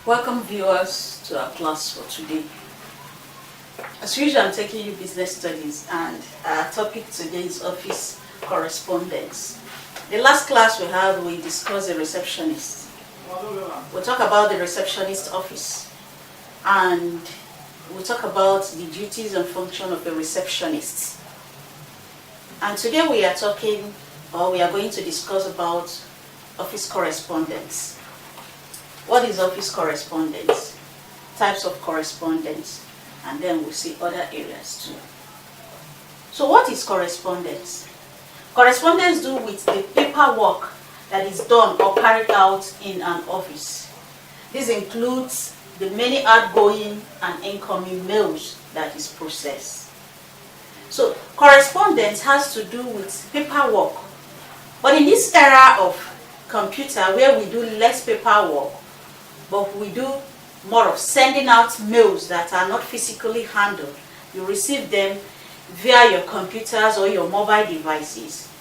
Welcome viewers to our class for today. As usual, I'm taking you business studies and our topic today is office correspondence. The last class we discussed the receptionist. We'll talk about the receptionist office and we'll talk about the duties and function of the receptionist. And today we are going to discuss about office correspondence. What is office correspondence? Types of correspondence, and then we'll see other areas too. So what is correspondence? Correspondence do with the paperwork that is done or carried out in an office. This includes the many outgoing and incoming mails that is processed. So correspondence has to do with paperwork. But in this era of computer where we do less paperwork, but we do more of sending out mails that are not physically handled. You receive them via your computers or your mobile devices.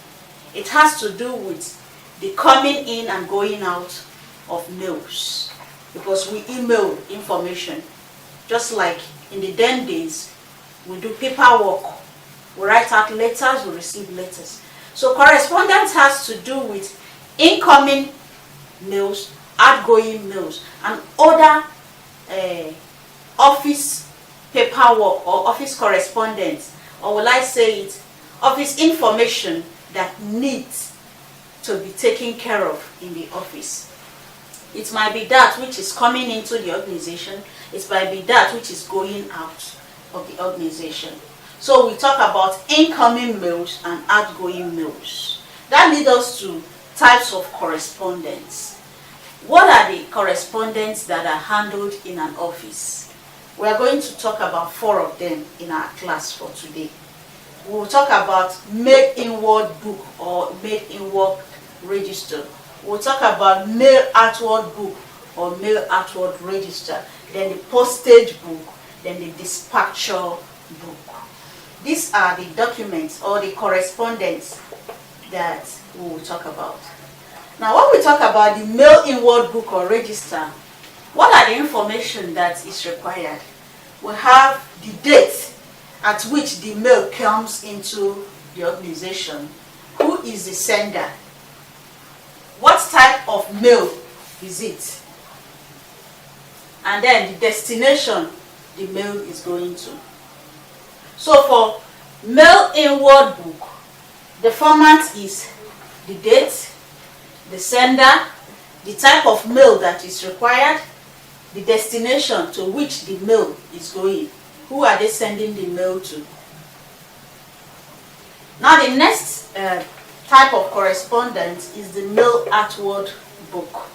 It has to do with the coming in and going out of mails, because we email information. Just like in the then days, we do paperwork. We write out letters, we receive letters. So correspondence has to do with incoming mails, outgoing mails, and other office paperwork or office correspondence, or will I say it, office information that needs to be taken care of in the office. It might be that which is coming into the organization, it might be that which is going out of the organization. So we talk about incoming mails and outgoing mails. That leads us to types of correspondence. What are the correspondence that are handled in an office? We are going to talk about 4 of them in our class for today. We will talk about mail inward book or mail inward register. We will talk about mail outward book or mail outward register. Then the postage book, then the dispatcher book. These are the documents or the correspondence that we will talk about. Now, when we talk about the mail inward book or register, what are the information that is required? We have the date at which the mail comes into the organization. Who is the sender? What type of mail is it? And then the destination the mail is going to. So for mail inward book, the format is the date, the sender, the type of mail that is required, the destination to which the mail is going. Who are they sending the mail to? Now the next type of correspondence is the mail outward book.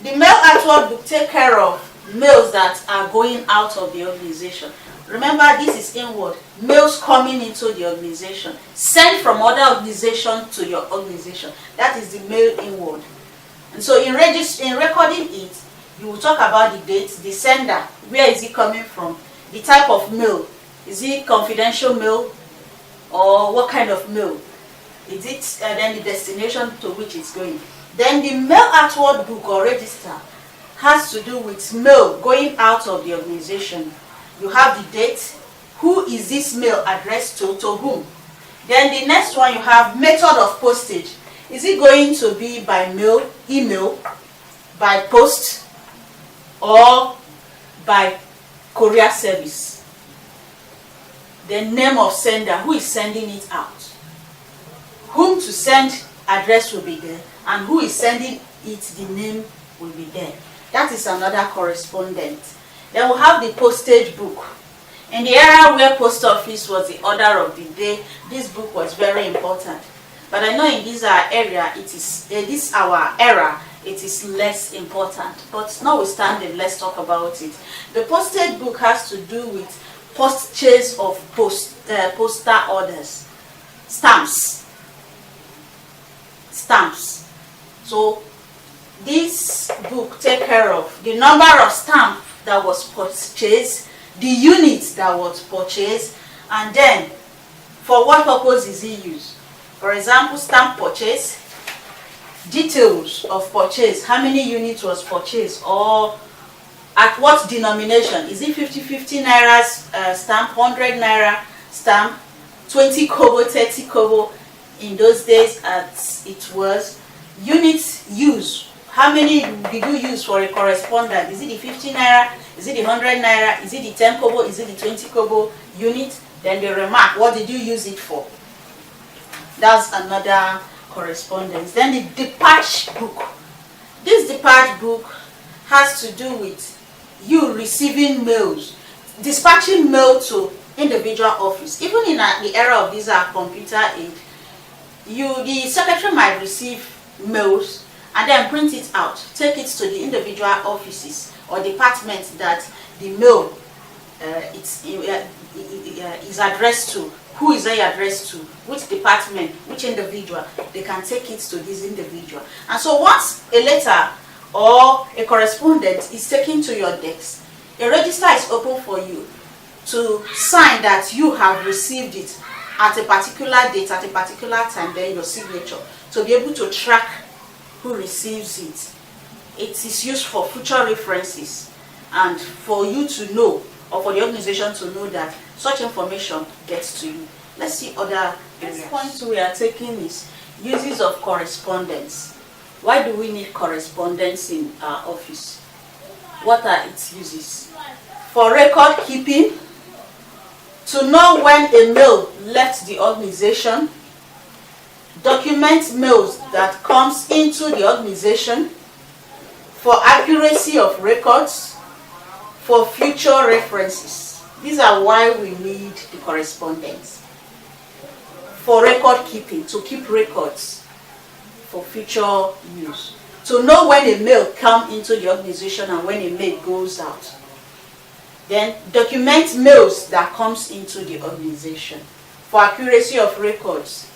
The mail outward book takes care of mails that are going out of the organization. Remember, this is inward. Mails coming into the organization, sent from other organization to your organization. That is the mail inward. And so in recording it, you will talk about the date, the sender, where is it coming from, the type of mail. Is it confidential mail or what kind of mail? Is it then the destination to which it's going? Then the mail outward book or register has to do with mail going out of the organization. You have the date, who is this mail addressed to whom? Then the next one, you have method of postage. Is it going to be by mail, email, by post, or by courier service? The name of sender, who is sending it out? Whom to send address will be there, and who is sending it, the name will be there. That is another correspondent. Then we have the postage book. In the era where post office was the order of the day, this book was very important. But I know in this area, it is less important. But notwithstanding, let's talk about it. The postage book has to do with purchase of postal orders, stamps. So this book takes care of the number of stamps that was purchased, the units that was purchased, and then for what purpose is it used. For example, stamp purchase, details of purchase, how many units was purchased, or At what denomination? Is it 50 naira stamp, 100 naira stamp, 20 kobo, 30 kobo? In those days, as it was. Units use. How many did you use for a correspondent? Is it the 50 naira? Is it the 100 naira? Is it the 10 kobo? Is it the 20 kobo unit? Then they remark, what did you use it for? That's another correspondence. Then the dispatch book. This dispatch book has to do with you receiving mails, dispatching mail to individual office. Even in the era of this computer age, the secretary might receive mails and then print it out, take it to the individual offices or departments that the mail is addressed to. Who is it addressed to? Which department? Which individual? They can take it to this individual. And so once a letter or a correspondence is taken to your desk, a register is open for you to sign that you have received it at a particular date, at a particular time, then your signature, to be able to track who receives it. It is used for future references and for you to know, or for the organization to know that such information gets to you. Let's see other areas. The point we are taking is uses of correspondence. Why do we need correspondence in our office? What are its uses? For record keeping, to know when a mail left the organization, document mails that comes into the organization, for accuracy of records, for future references. These are why we need the correspondence. For record keeping, to keep records for future use. To know when a mail comes into the organization and when a mail goes out. Then document mails that comes into the organization. For accuracy of records.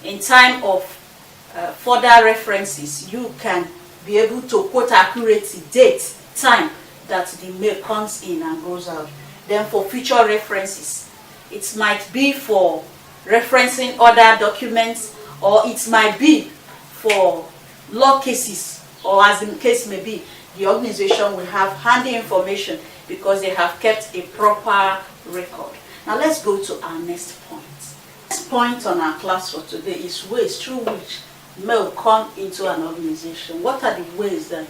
In time of further references, you can be able to quote accurately date, time that the mail comes in and goes out. Then for future references, it might be for referencing other documents, or it might be for law cases, or as the case may be, the organization will have handy information because they have kept a proper record. Now let's go to our next point. Next point on our class for today is ways through which mail come into an organization. What are the ways that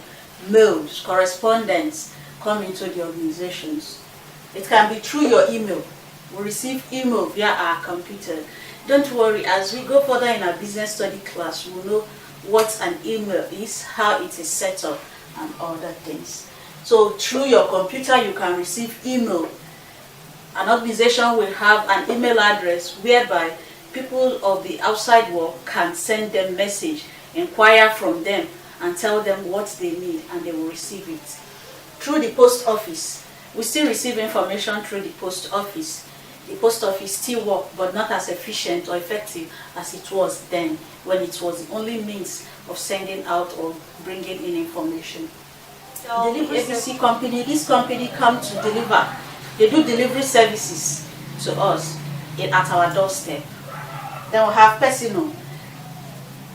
mails, correspondence come into the organizations? It can be through your email. We receive email via our computer. Don't worry, as we go further in our business study class, we'll know what an email is, how it is set up, and other things. So through your computer, you can receive email. An organization will have an email address whereby people of the outside world can send them message, inquire from them, and tell them what they need, and they will receive it. Through the post office, we still receive information through the post office. The post office still works, but not as efficient or effective as it was then, when it was the only means of sending out or bringing in information. So, delivery ABC company, this company come to deliver. They do delivery services to us at our doorstep. Then we have personal.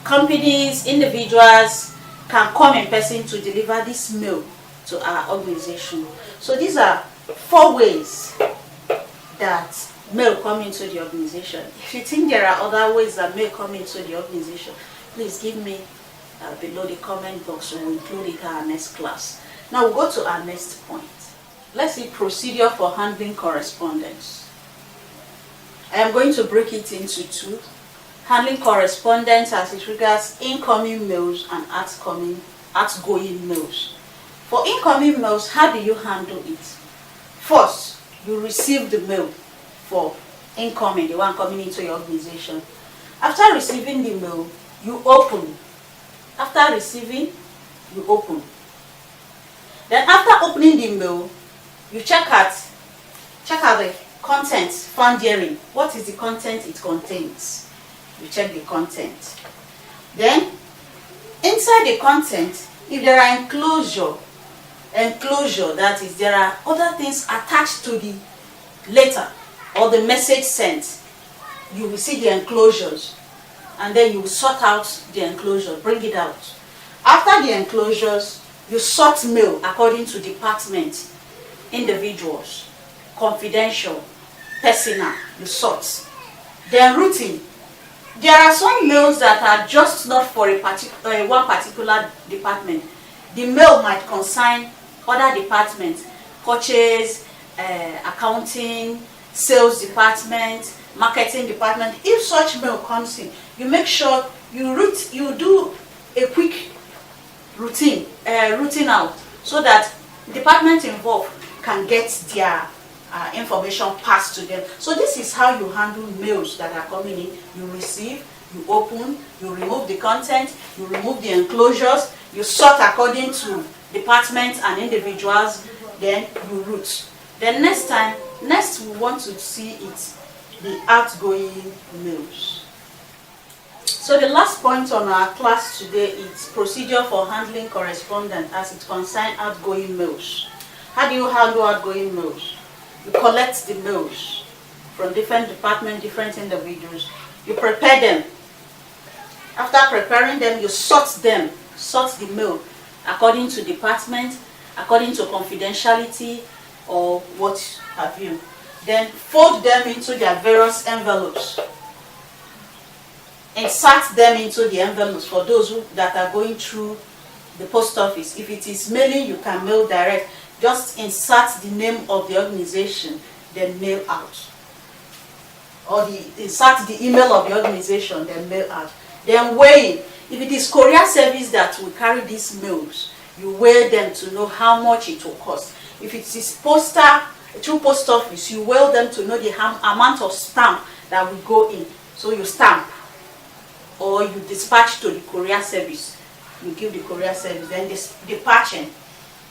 Companies, individuals can come in person to deliver this mail to our organization. So these are 4 ways that mail come into the organization. If you think there are other ways that mail come into the organization, please give me below the comment box, so we'll include it in our next class. Now we'll go to our next point. Let's see procedure for handling correspondence. I am going to break it into 2. Handling correspondence as it regards incoming mails and outgoing mails. For incoming mails, how do you handle it? First, you receive the mail for incoming, the one coming into your organization. After receiving the mail, you open. After receiving, you open. Then after opening the mail, you check out the content found herein. What is the content it contains? You check the content. Then, inside the content, if there are enclosure, that is, there are other things attached to the letter or the message sent, you will see the enclosures, and then you will sort out the enclosure, bring it out. After the enclosures, You sort mail according to department, individuals, confidential, personal, you sort. Then routing. There are some mails that are just not for one particular department. The mail might concern other departments, purchase, accounting, sales department, marketing department. If such mail comes in, you make sure you do a quick routing out, so that department involved can get their information passed to them. So this is how you handle mails that are coming in. You receive, you open, you remove the content, you remove the enclosures, you sort according to departments and individuals, then you route. Then next we want to see it, the outgoing mails. So the last point on our class today is procedure for handling correspondence as it concerns outgoing mails. How do you handle outgoing mails? You collect the mails from different departments, different individuals. You prepare them. After preparing them, you sort the mail according to department, according to confidentiality, or what have you. Then fold them into their various envelopes. Insert them into the envelopes for those that are going through the post office. If it is mailing, you can mail direct. Just insert the name of the organization, then mail out. Or insert the email of the organization, then mail out. Then weigh. If it is courier service that will carry these mails, you weigh them to know how much it will cost. If it is through post office, you weigh them to know the amount of stamp that will go in. So you stamp, or you dispatch to the courier service. You give the courier service, then dispatching.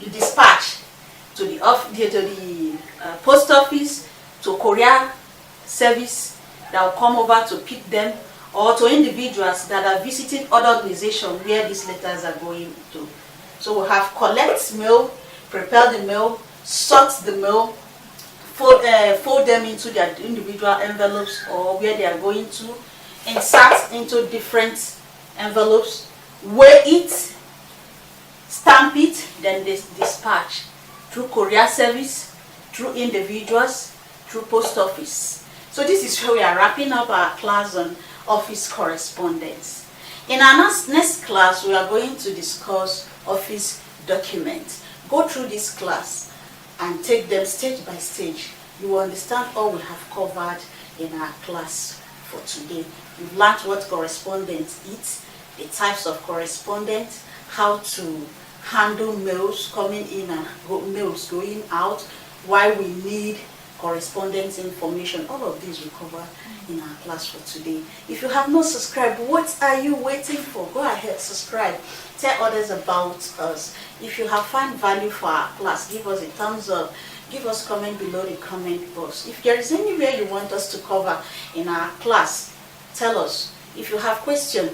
You dispatch to the post office, to courier service that will come over to pick them, or to individuals that are visiting other organizations where these letters are going to. So we have collect mail, prepare the mail, sort the mail, fold them into their individual envelopes or where they are going to, insert into different envelopes, weigh it, stamp it, then dispatch through courier service, through individuals, through post office. So this is where we are wrapping up our class on office correspondence. In our next class, we are going to discuss office documents. Go through this class and take them stage by stage. You will understand all we have covered in our class for today. You've learned what correspondence is, the types of correspondence, how to handle mails coming in and mails going out, why we need correspondence information. All of these we cover in our class for today. If you have not subscribed, what are you waiting for? Go ahead, subscribe. Tell others about us. If you have found value for our class, give us a thumbs up. Give us comment below the comment box. If there is anywhere you want us to cover in our class, tell us. If you have questions,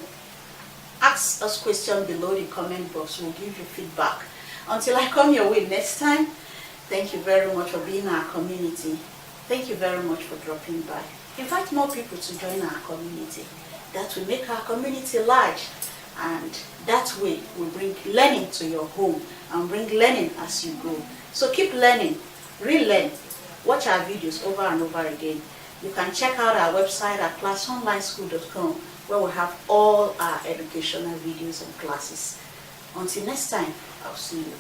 ask us questions below the comment box. We'll give you feedback. Until I come your way next time, thank you very much for being our community. Thank you very much for dropping by. Invite more people to join our community. That will make our community large, and that way we bring learning to your home and bring learning as you go. So keep learning, relearn, watch our videos over and over again. You can check out our website at classonlineschool.com, where we have all our educational videos and classes. Until next time, I'll see you.